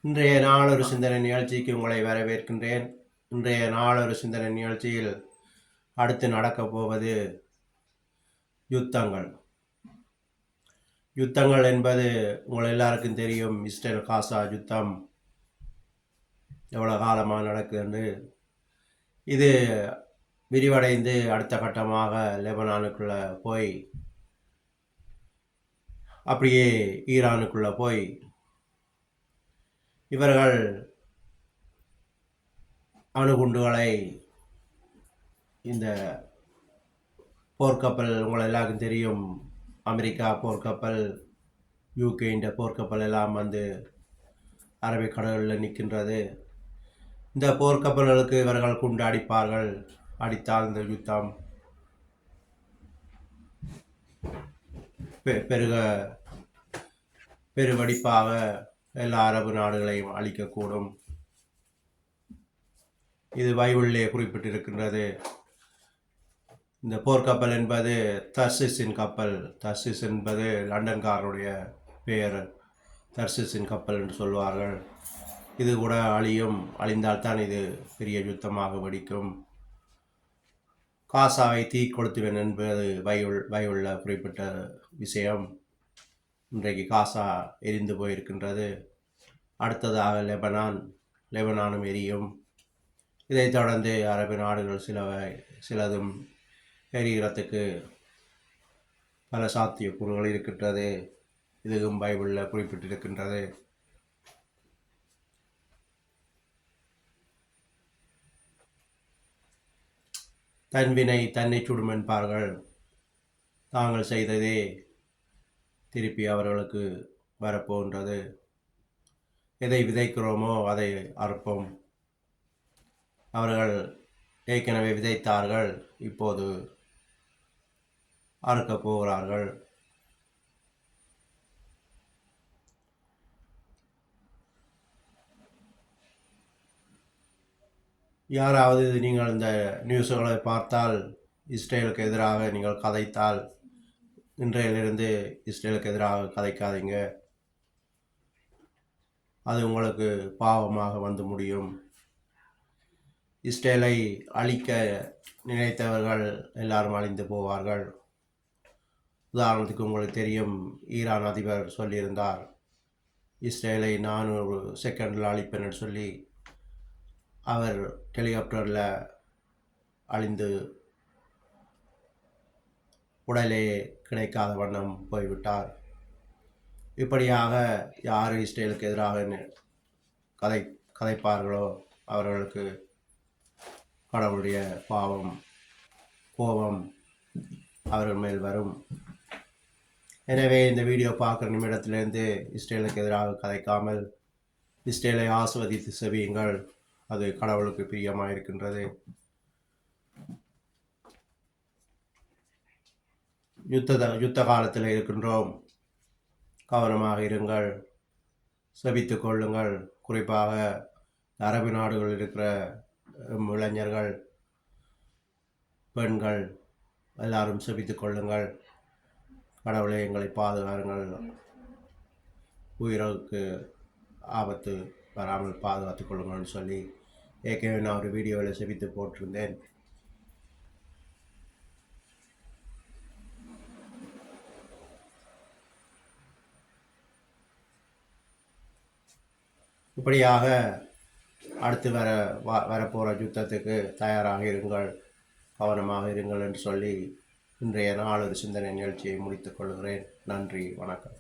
இன்றைய நாளொரு சிந்தனை நிகழ்ச்சிக்கு உங்களை வரவேற்கின்றேன். இன்றைய நாளொரு சிந்தனை நிகழ்ச்சியில் அடுத்து நடக்கப் போவது யுத்தங்கள். யுத்தங்கள் என்பது உங்கள் எல்லாருக்கும் தெரியும். இஸ்ரேல் காசா யுத்தம் எவ்வளோ காலமாக நடக்குதுன்னு. இது விரிவடைந்து அடுத்த கட்டமாக லெபனானுக்குள்ளே போய் அப்படியே ஈரானுக்குள்ளே போய் இவர்கள் அணுகுண்டுகளை இந்த போர்க்கப்பல் உங்கள் எல்லாருக்கும் தெரியும். அமெரிக்கா போர்க்கப்பல், யூகே இந்த போர்க்கப்பல் எல்லாம் வந்து அரபிக்கடலில் நிற்கின்றது. இந்த போர்க்கப்பல்களுக்கு இவர்கள் குண்டு அடிப்பார்கள். அடித்தால் இந்த யுத்தம் பெருவடிப்பாக எல்லா அரபு நாடுகளையும் அழிக்கக்கூடும். இது பைபிளிலே குறிப்பிட்டிருக்கின்றது. இந்த போர்க்கப்பல் என்பது தர்சிஸின் கப்பல். தர்சிஸ் என்பது லண்டன்காரனுடைய பெயர். தர்சிஸின் கப்பல் என்று சொல்வார்கள். இது கூட அழியும். அழிந்தால்தான் இது பெரிய யுத்தமாக வெடிக்கும். காசாவை தீ கொளுத்துவேன் என்பது பைபிளில் குறிப்பிட்ட விஷயம். இன்றைக்கு காசா எரிந்து போயிருக்கின்றது. அடுத்ததாக லெபனானும் எரியும். இதைத் தொடர்ந்து அரபு நாடுகள் சிலதும் எரிகிறதுக்கு பல சாத்தியக்கூறுகள் இருக்கின்றது. இதுவும் பைபிளில் குறிப்பிட்டிருக்கின்றது. தன்வினை தன்னை சுடும் என்பார்கள். தாங்கள் செய்ததே திருப்பி அவர்களுக்கு வரப்போகின்றது. எதை விதைக்கிறோமோ அதை அறுப்போம். அவர்கள் ஏற்கனவே விதைத்தார்கள், இப்போது அறுக்கப் போகிறார்கள். யாராவது நீங்கள் இந்த நியூஸ்களை பார்த்தால் இஸ்ரேலுக்கு எதிராக நீங்கள் கதைத்தால், இன்றையிலிருந்து இஸ்ரேலுக்கு எதிராக கதைக்காதீங்க. அது உங்களுக்கு பாவமாக வந்து முடியும். இஸ்ரேலை அழிக்க நினைத்தவர்கள் எல்லாரும் அழிந்து போவார்கள். உதாரணத்துக்கு உங்களுக்கு தெரியும், ஈரான் அதிபர் சொல்லியிருந்தார், இஸ்ரேலை 400 செகண்டில் அழிப்பேன்னு சொல்லி. அவர் ஹெலிகாப்டரில் அழிந்து உடலே கிடைக்காத வண்ணம் போய்விட்டார். இப்படியாக யார் இஸ்ரேலுக்கு எதிராக கதைப்பார்களோ அவர்களுக்கு கடவுளுடைய கோபம் அவர்கள் மேல் வரும். எனவே இந்த வீடியோ பார்க்குற நிமிடத்திலிருந்து இஸ்ரேலுக்கு எதிராக கதைக்காமல் இஸ்ரேலை ஆசிர்வதித்து செவியுங்கள். அது கடவுளுக்கு பிரியமாக இருக்கின்றது. யுத்த காலத்தில் இருக்கின்றோம். கவனமாக இருங்கள், செபித்து கொள்ளுங்கள். குறிப்பாக அரபு நாடுகளில் இருக்கிற இளைஞர்கள், பெண்கள் எல்லாரும் செபித்து கொள்ளுங்கள். கடவுளை எங்களை பாதுகாருங்கள், உயிருக்கு ஆபத்து வராமல் பாதுகாத்து கொள்ளுங்கள்னு சொல்லி ஏற்கனவே நான் ஒரு வீடியோவில் செபித்து போட்டிருந்தேன். இப்படியாக அடுத்து வரப்போகிற யுத்தத்துக்கு தயாராக இருங்கள், கவனமாக இருங்கள் என்று சொல்லி இன்றைய நாள் ஒரு சிந்தனை நிகழ்ச்சியை முடித்துக் கொள்கிறேன். நன்றி, வணக்கம்.